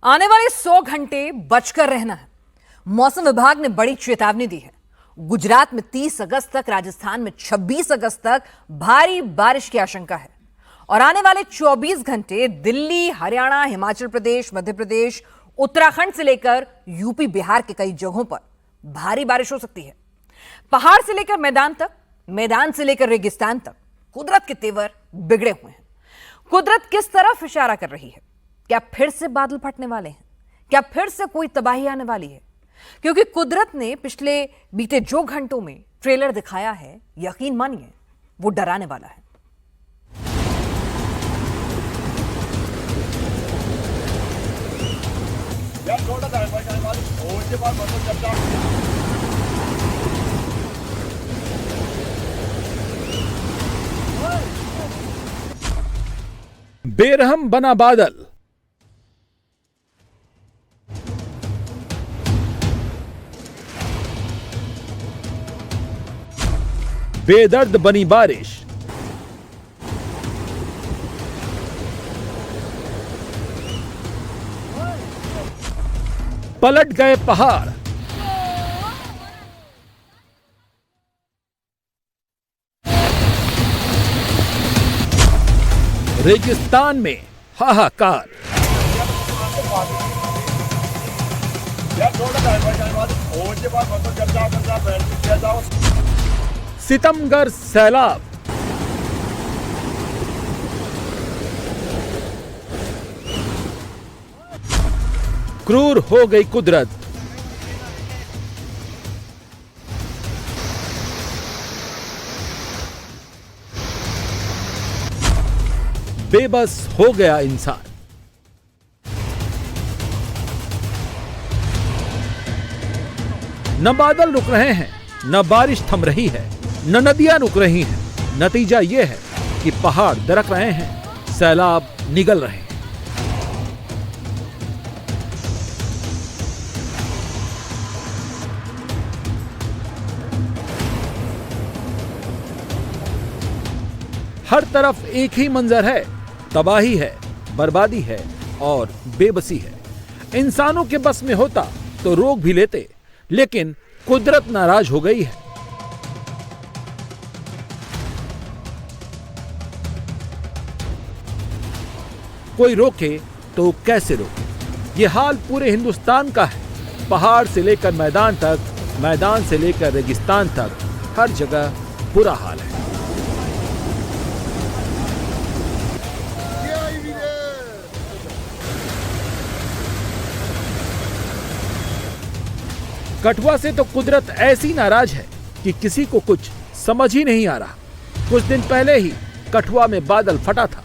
आने वाले 100 घंटे बचकर रहना है। मौसम विभाग ने बड़ी चेतावनी दी है। गुजरात में 30 अगस्त तक, राजस्थान में 26 अगस्त तक भारी बारिश की आशंका है और आने वाले 24 घंटे दिल्ली, हरियाणा, हिमाचल प्रदेश, मध्य प्रदेश, उत्तराखंड से लेकर यूपी, बिहार के कई जगहों पर भारी बारिश हो सकती है। पहाड़ से लेकर मैदान तक, मैदान से लेकर रेगिस्तान तक कुदरत के तेवर बिगड़े हुए हैं। कुदरत किस तरफ इशारा कर रही है? क्या फिर से बादल फटने वाले हैं? क्या फिर से कोई तबाही आने वाली है? क्योंकि कुदरत ने बीते जो घंटों में ट्रेलर दिखाया है, यकीन मानिए वो डराने वाला है। बेरहम बना बादल, बेदर्द बनी बारिश, पलट गए पहाड़, रेगिस्तान में हाहाकार, सितमगर सैलाब, क्रूर हो गई कुदरत, बेबस हो गया इंसान। न बादल रुक रहे हैं, न बारिश थम रही है, न नदियां रुक रही हैं। नतीजा यह है कि पहाड़ दरक रहे हैं, सैलाब निगल रहे हैं। हर तरफ एक ही मंजर है, तबाही है, बर्बादी है और बेबसी है। इंसानों के बस में होता तो रोक भी लेते, लेकिन कुदरत नाराज हो गई है। कोई रोके तो कैसे रोके? ये हाल पूरे हिंदुस्तान का है। पहाड़ से लेकर मैदान तक, मैदान से लेकर रेगिस्तान तक, हर जगह बुरा हाल है। कठुआ से तो कुदरत ऐसी नाराज है कि किसी को कुछ समझ ही नहीं आ रहा। कुछ दिन पहले ही कठुआ में बादल फटा था,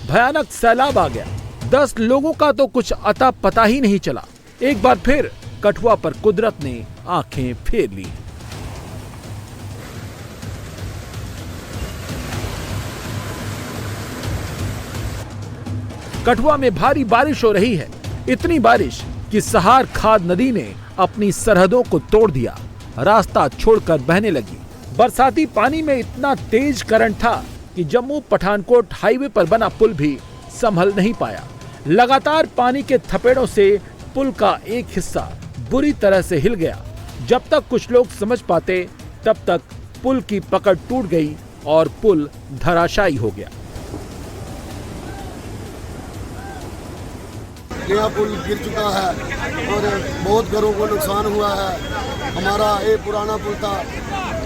भयानक सैलाब आ गया, 10 लोगों का तो कुछ अता पता ही नहीं चला। एक बार फिर कठुआ पर कुदरत ने आंखें फेर ली। कठुआ में भारी बारिश हो रही है, इतनी बारिश कि सहार खाद नदी ने अपनी सरहदों को तोड़ दिया, रास्ता छोड़कर बहने लगी। बरसाती पानी में इतना तेज करंट था कि जम्मू पठानकोट हाईवे पर बना पुल भी संभल नहीं पाया। लगातार पानी के थपेड़ों से पुल का एक हिस्सा बुरी तरह से हिल गया। जब तक कुछ लोग समझ पाते, तब तक पुल की पकड़ टूट गई और पुल धराशायी हो गया। नया पुल गिर चुका है और बहुत घरों को नुकसान हुआ है। हमारा ये पुराना पुल था,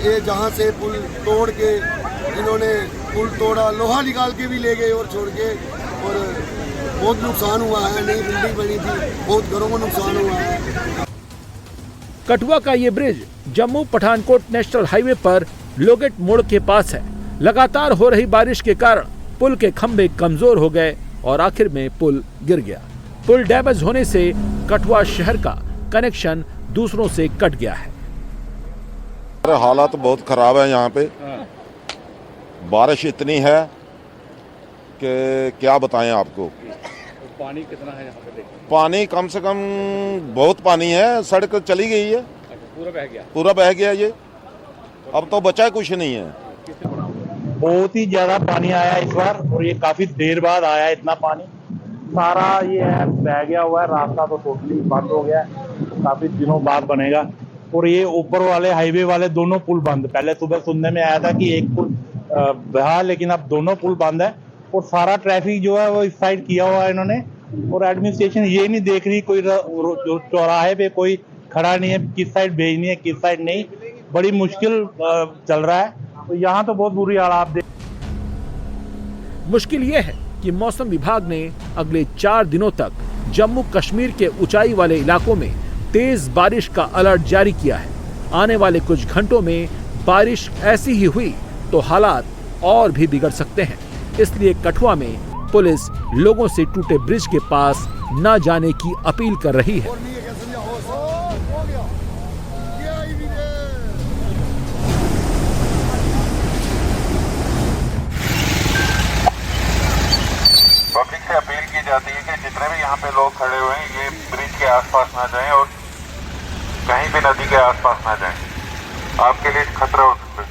ये जहाँ से पुल तोड़ के इन्होंने पुल तोड़ा, लोहा निकाल के भी ले गए और छोड़ के, और बहुत नुकसान हुआ है। नई बिल्डिंग बनी थी, बहुत घरों को नुकसान हुआ है। कठुआ का ये bridge Jammu Pathankot national highway पर लोगेट मोड़ के पास है। लगातार हो रही बारिश के कारण पुल के खंभे कमजोर हो गए और आखिर में पुल गिर गया। पुल डैमेज होने से कठुआ शहर का कनेक्शन दूसरों से कट गया है। हालात बहुत खराब है यहाँ पे। बारिश इतनी है कि क्या बताएं आपको। पानी कितना है यहाँ पे? पानी कम से कम बहुत पानी है, सड़क चली गई है। पूरा बह गया? पूरा बह गया ये, अब तो बचा कुछ नहीं है। बहुत ही ज्यादा पानी आया इस बार, और ये काफी देर बाद आया इतना पानी। सारा ये है बह गया हुआ है, रास्ता तो टोटली बंद हो गया है, तो काफ़ी दिनों बाद बनेगा। और ये ऊपर वाले हाईवे वाले दोनों पुल बंद, पहले सुबह सुनने में आया था कि एक पुल बहा, लेकिन अब दोनों पुल बंद है और सारा ट्रैफिक जो है वो इस साइड किया हुआ है इन्होंने। और एडमिनिस्ट्रेशन ये नहीं देख रही, कोई जो चौराहे पे कोई खड़ा नहीं है, किस साइड भेजनी है किस साइड नहीं, बड़ी मुश्किल चल रहा है। तो यहाँ तो बहुत बुरी हालात देख। मुश्किल ये है कि मौसम विभाग ने अगले 4 दिनों तक जम्मू कश्मीर के ऊंचाई वाले इलाकों में तेज बारिश का अलर्ट जारी किया है। आने वाले कुछ घंटों में बारिश ऐसी ही हुई तो हालात और भी बिगड़ सकते हैं। इसलिए कठुआ में पुलिस लोगों से टूटे ब्रिज के पास न जाने की अपील कर रही है। पब्लिक से अपील की जाती है कि जितने भी यहाँ पे लोग खड़े हुए हैं ये ब्रिज के आसपास ना जाएं और कहीं भी नदी के आसपास ना जाएं, आपके लिए खतरा हो सकता है।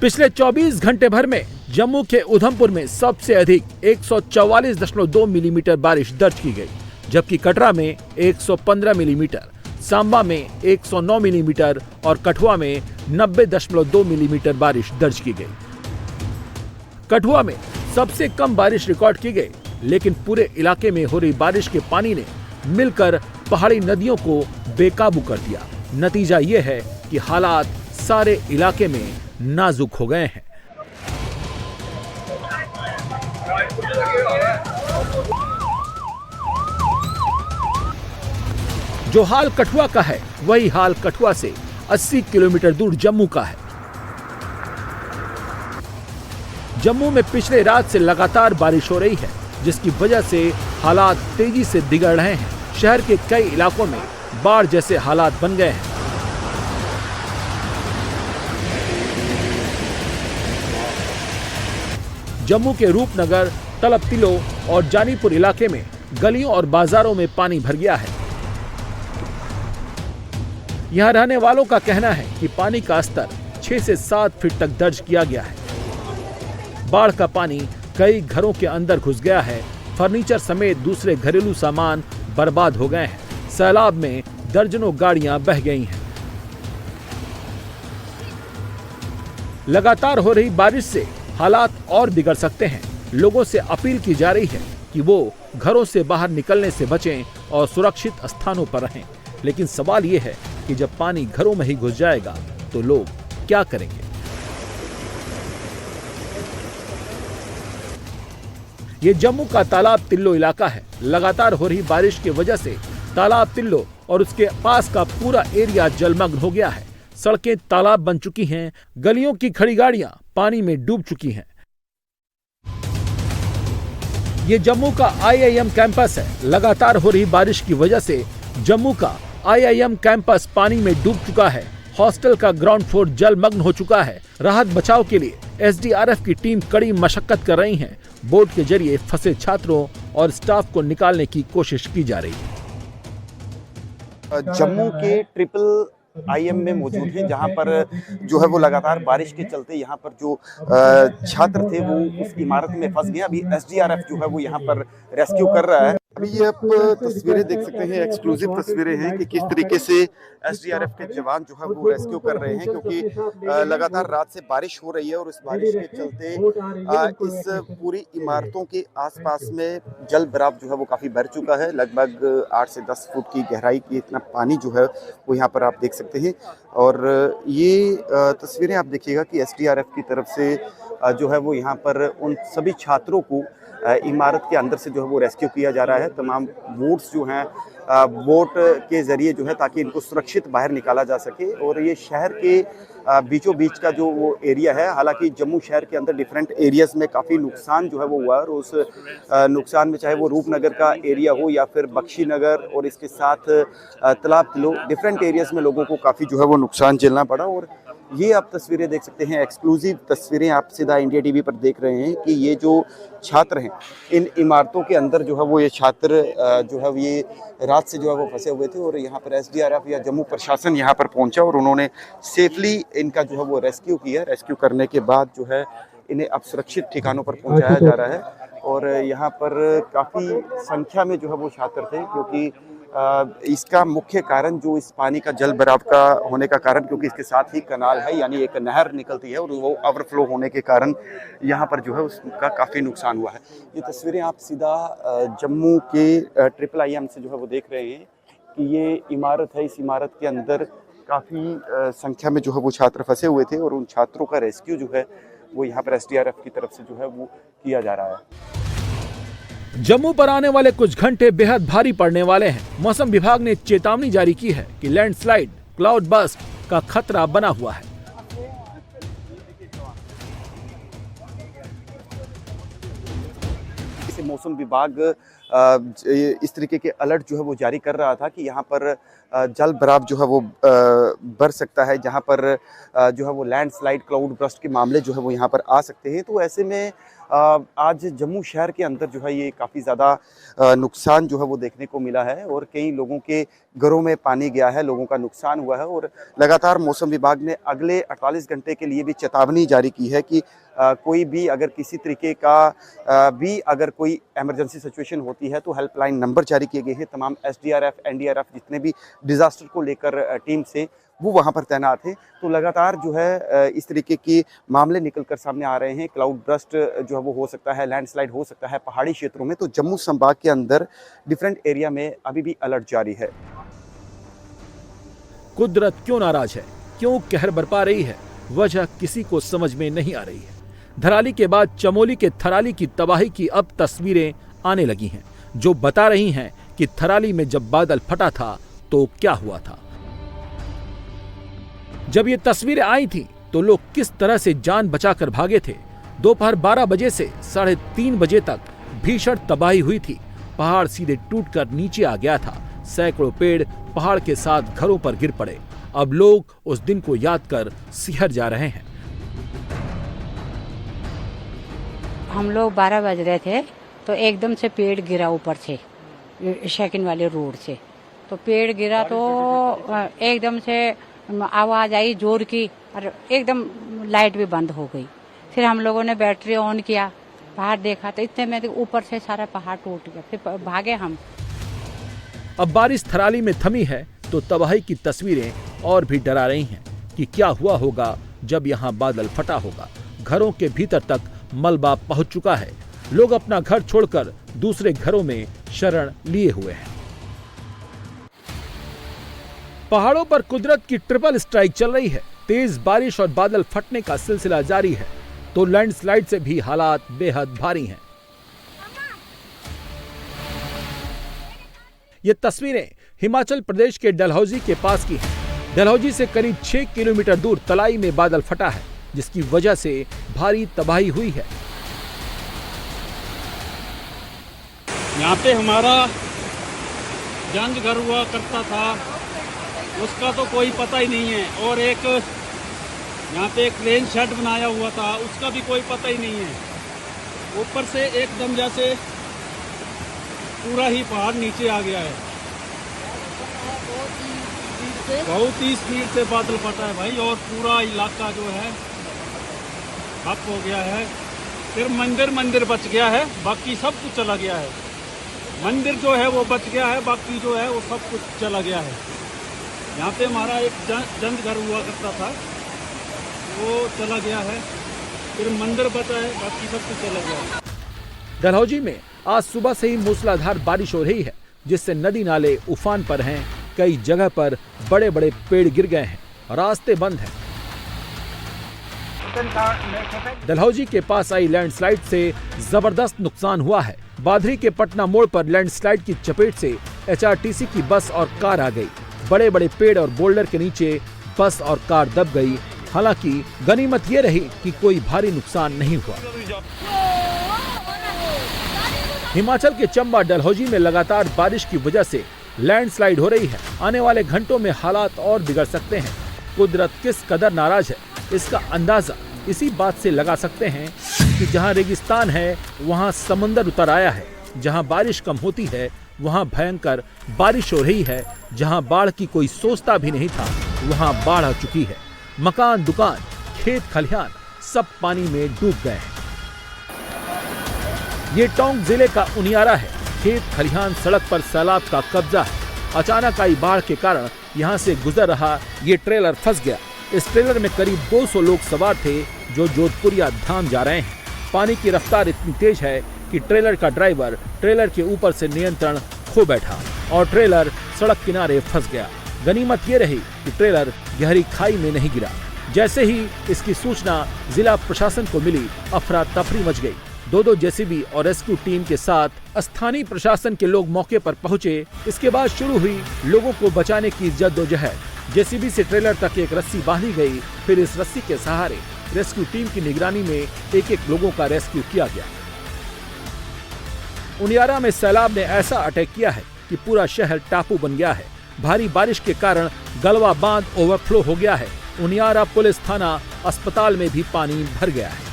पिछले 24 घंटे भर में जम्मू के उधमपुर में सबसे अधिक 144.2 मिलीमीटर बारिश दर्ज की गई, जबकि कटरा में 115 मिलीमीटर, सांबा में 109 मिलीमीटर और कठुआ में 90.2 मिलीमीटर बारिश दर्ज की गई। कठुआ में सबसे कम बारिश रिकॉर्ड की गई, लेकिन पूरे इलाके में हो रही बारिश के पानी ने मिलकर पहाड़ी नदियों को बेकाबू कर दिया। नतीजा ये है कि हालात सारे इलाके में नाजुक हो गए हैं। जो हाल कठुआ का है वही हाल कठुआ से 80 किलोमीटर दूर जम्मू का है। जम्मू में पिछले रात से लगातार बारिश हो रही है, जिसकी वजह से हालात तेजी से बिगड़ रहे हैं। शहर के कई इलाकों में बाढ़ जैसे हालात बन गए हैं। जम्मू के रूपनगर, तलब तिलो और जानीपुर इलाके में गलियों और बाजारों में पानी भर गया है। यहां रहने वालों का कहना है कि पानी का स्तर 6 से 7 फीट तक दर्ज किया गया है। बाढ़ का पानी कई घरों के अंदर घुस गया है। फर्नीचर समेत दूसरे घरेलू सामान बर्बाद हो गए हैं। सैलाब में दर्जनों गाड़ियां बह गई हैं। लगातार हो रही बारिश से हालात और बिगड़ सकते हैं। लोगों से अपील की जा रही है कि वो घरों से बाहर निकलने से बचें और सुरक्षित स्थानों पर रहें। लेकिन सवाल ये है कि जब पानी घरों में ही घुस जाएगा तो लोग क्या करेंगे? ये जम्मू का तालाब तिल्लो इलाका है। लगातार हो रही बारिश की वजह से तालाब तिल्लो और उसके पास का पूरा एरिया जलमग्न हो गया है। सड़कें तालाब बन चुकी हैं। गलियों की खड़ी गाड़ियां पानी में डूब चुकी हैं। ये जम्मू का IIM कैंपस है। लगातार हो रही बारिश की वजह से जम्मू का IIM कैंपस पानी में डूब चुका है। हॉस्टल का ग्राउंड फ्लोर जलमग्न हो चुका है। राहत बचाव के लिए SDRF की टीम कड़ी मशक्कत कर रही है। बोट के जरिए फंसे छात्रों और स्टाफ को निकालने की कोशिश की जा रही है। जम्मू के IIM में मौजूद हैं, जहां पर जो है वो लगातार बारिश के चलते यहाँ पर जो छात्र थे वो उस इमारत में फंस गए। अभी SDRF जो है वो यहाँ पर रेस्क्यू कर रहा है। अभी ये आप तस्वीरें देख सकते हैं, एक्सक्लूसिव तस्वीरें हैं कि किस तरीके से SDRF के जवान जो है वो रेस्क्यू कर रहे हैं, क्योंकि लगातार रात से बारिश हो रही है और इस बारिश के चलते इस पूरी इमारतों के आसपास में जल भराव जो है वो काफ़ी बढ़ चुका है। लगभग 8 से 10 फुट की गहराई की इतना पानी जो है वो यहाँ पर आप देख सकते हैं। और ये तस्वीरें आप देखिएगा कि SDRF की तरफ से जो है वो यहाँ पर उन सभी छात्रों को इमारत के अंदर से जो है वो रेस्क्यू किया जा रहा है। तमाम बोट्स जो हैं बोट के ज़रिए जो है ताकि इनको सुरक्षित बाहर निकाला जा सके। और ये शहर के बीचों बीच का जो वो एरिया है, हालांकि जम्मू शहर के अंदर डिफरेंट एरियाज़ में काफ़ी नुकसान जो है वो हुआ है। और उस नुकसान में चाहे वो रूपनगर का एरिया हो या फिर बख्शी नगर और इसके साथ तालाब तिलो, डिफरेंट एरियाज़ में लोगों को काफ़ी जो है वो नुकसान झेलना पड़ा। और ये आप तस्वीरें देख सकते हैं, एक्सक्लूसिव तस्वीरें आप सीधा इंडिया टीवी पर देख रहे हैं कि ये जो छात्र हैं इन इमारतों के अंदर जो है वो ये छात्र जो है ये रात से जो है वो फंसे हुए थे। और यहाँ पर SDRF या जम्मू प्रशासन यहाँ पर पहुँचा और उन्होंने सेफली इनका जो है वो रेस्क्यू किया। रेस्क्यू करने के बाद जो है इन्हें अब सुरक्षित ठिकानों पर पहुंचाया जा रहा है। और यहाँ पर काफ़ी संख्या में जो है वो छात्र थे, क्योंकि इसका मुख्य कारण जो इस पानी का जल भराव का होने का कारण, क्योंकि इसके साथ ही कनाल है यानी एक नहर निकलती है और वो ओवरफ्लो होने के कारण यहाँ पर जो है उसका काफ़ी नुकसान हुआ है। ये तस्वीरें आप सीधा जम्मू के IIIM से जो है वो देख रहे हैं कि ये इमारत है। इस इमारत के अंदर काफ़ी संख्या में जो है वो छात्र फंसे हुए थे और उन छात्रों का रेस्क्यू जो है वो यहाँ पर SDRF की तरफ से जो है वो किया जा रहा है। जम्मू पर आने वाले कुछ घंटे बेहद भारी पड़ने वाले हैं। मौसम विभाग ने चेतावनी जारी की है कि लैंडस्लाइड, क्लाउड बर्स्ट का खतरा बना हुआ है। इसे मौसम विभाग इस तरीके के अलर्ट जो है वो जारी कर रहा था कि यहाँ पर जल भराव जो है वो बढ़ सकता है, जहाँ पर जो है वो लैंडस्लाइड, क्लाउड बर्स्ट के मामले जो है वो यहाँ पर आ सकते हैं। तो ऐसे में आज जम्मू शहर के अंदर जो है ये काफ़ी ज़्यादा नुकसान जो है वो देखने को मिला है और कई लोगों के घरों में पानी गया है, लोगों का नुकसान हुआ है। और लगातार मौसम विभाग ने अगले 48 घंटे के लिए भी चेतावनी जारी की है कि कोई भी अगर किसी तरीके का भी अगर कोई इमरजेंसी सिचुएशन होती है तो हेल्पलाइन नंबर जारी किए गए हैं। तमाम SDRF, NDRF जितने भी डिज़ास्टर को लेकर टीम से वो वहाँ पर तैनात हैं। तो लगातार जो है इस तरीके के मामले निकल कर सामने आ रहे हैं। क्लाउड बर्स्ट जो है वो हो सकता है, लैंडस्लाइड हो सकता है पहाड़ी क्षेत्रों में। तो जम्मू संभाग के अंदर डिफरेंट एरिया में अभी भी अलर्ट जारी है। कुदरत क्यों नाराज है, क्यों कहर बरपा रही है, वजह किसी को समझ में नहीं आ रही है। धराली के बाद चमोली के थराली की तबाही की अब तस्वीरें आने लगी हैं, जो बता रही हैं कि थराली में जब बादल फटा था तो क्या हुआ था। जब ये तस्वीरें आई थी तो लोग किस तरह से जान बचाकर भागे थे। दोपहर 12 बजे से 3:30 बजे तक भीषण तबाही हुई थी। पहाड़ सीधे टूटकर नीचे आ गया था। सैकड़ों पेड़ पहाड़ के साथ घरों पर गिर पड़े। अब लोग उस दिन को याद कर सिहर जा रहे हैं। हम लोग 12 बज रहे थे तो एकदम से पेड़ गिरा ऊपर से, सेकंड वाले रोड से। तो पेड़ गिरा तो एकदम से आवाज आई जोर की और एकदम लाइट भी बंद हो गई। फिर हम लोगों ने बैटरी ऑन किया, बाहर देखा तो इतने में ऊपर से सारा पहाड़ टूट गया। फिर भागे हम। अब बारिश थराली में थमी है तो तबाही की तस्वीरें और भी डरा रही हैं कि क्या हुआ होगा जब यहाँ बादल फटा होगा। घरों के भीतर तक मलबा पहुंच चुका है। लोग अपना घर छोड़कर दूसरे घरों में शरण लिए हुए हैं। पहाड़ों पर कुदरत की ट्रिपल स्ट्राइक चल रही है। तेज बारिश और बादल फटने का सिलसिला जारी है तो लैंडस्लाइड से भी हालात बेहद भारी हैं। ये तस्वीरें हिमाचल प्रदेश के डलहौजी के पास की हैं। डलहौजी से करीब 6 किलोमीटर दूर तलाई में बादल फटा है, जिसकी वजह से भारी तबाही हुई है। यहाँ पे हमारा जंग घर हुआ करता था, उसका तो कोई पता ही नहीं है। और एक यहाँ पे एक प्लेन शेड बनाया हुआ था, उसका भी कोई पता ही नहीं है। ऊपर से एकदम जैसे पूरा ही पहाड़ नीचे आ गया है। बहुत ही स्पीड से बादल फटा है भाई, और पूरा इलाका जो है ठप हो गया है। फिर मंदिर बच गया है, बाकी सब कुछ चला गया है। मंदिर जो है वो बच गया है, बाकी जो है वो सब कुछ चला गया है। यहाँ पे हमारा एक जंग घर हुआ करता था, वो चला गया है। फिर मंदिर बचा है, बाकी सब कुछ चला गया है। डलहौजी में आज सुबह से ही मूसलाधार बारिश हो रही है, जिससे नदी नाले उफान पर हैं। कई जगह पर बड़े बड़े पेड़ गिर गए हैं, रास्ते बंद हैं। डलहौजी के पास आई लैंडस्लाइड से जबरदस्त नुकसान हुआ है। बाधरी के पटना मोड़ पर लैंडस्लाइड की चपेट से HRTC की बस और कार आ गई। बड़े बड़े पेड़ और बोल्डर के नीचे बस और कार दब गई। हालांकि गनीमत ये रही कि कोई भारी नुकसान नहीं हुआ। हिमाचल के चंबा डलहौजी में लगातार बारिश की वजह से लैंडस्लाइड हो रही है। आने वाले घंटों में हालात और बिगड़ सकते हैं। कुदरत किस कदर नाराज है, इसका अंदाजा इसी बात से लगा सकते हैं कि जहां रेगिस्तान है वहां समंदर उतर आया है। जहां बारिश कम होती है वहां भयंकर बारिश हो रही है। जहां बाढ़ की कोई सोचता भी नहीं था वहां बाढ़ आ चुकी है। मकान, दुकान, खेत खलिहान सब पानी में डूब गए हैं। ये टोंक जिले का उनियारा है। खेत खलिहान सड़क पर सैलाब का कब्जा है। अचानक आई बाढ़ के कारण यहाँ से गुजर रहा ये ट्रेलर फंस गया। इस ट्रेलर में करीब 200 लोग सवार थे जो जोधपुरिया धाम जा रहे हैं। पानी की रफ्तार इतनी तेज है कि ट्रेलर का ड्राइवर ट्रेलर के ऊपर से नियंत्रण खो बैठा और ट्रेलर सड़क किनारे फंस गया। गनीमत ये रही कि ट्रेलर गहरी खाई में नहीं गिरा। जैसे ही इसकी सूचना जिला प्रशासन को मिली, अफरा तफरी मच गई। दो जेसीबी और रेस्क्यू टीम के साथ स्थानीय प्रशासन के लोग मौके पर पहुंचे। इसके बाद शुरू हुई लोगों को बचाने की जद्दोजहद। जेसीबी से ट्रेलर तक एक रस्सी बांधी गई, फिर इस रस्सी के सहारे रेस्क्यू टीम की निगरानी में एक लोगों का रेस्क्यू किया गया। उनियारा में सैलाब ने ऐसा अटैक किया है कि पूरा शहर टापू बन गया है। भारी बारिश के कारण गलवा बांध ओवरफ्लो हो गया है। उनियारा पुलिस थाना अस्पताल में भी पानी भर गया है।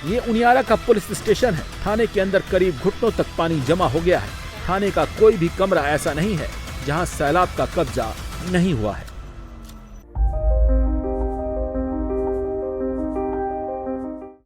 ये उनियारा का पुलिस स्टेशन है। थाने के अंदर करीब घुटनों तक पानी जमा हो गया है। थाने का कोई भी कमरा ऐसा नहीं है जहां सैलाब का कब्जा नहीं हुआ है।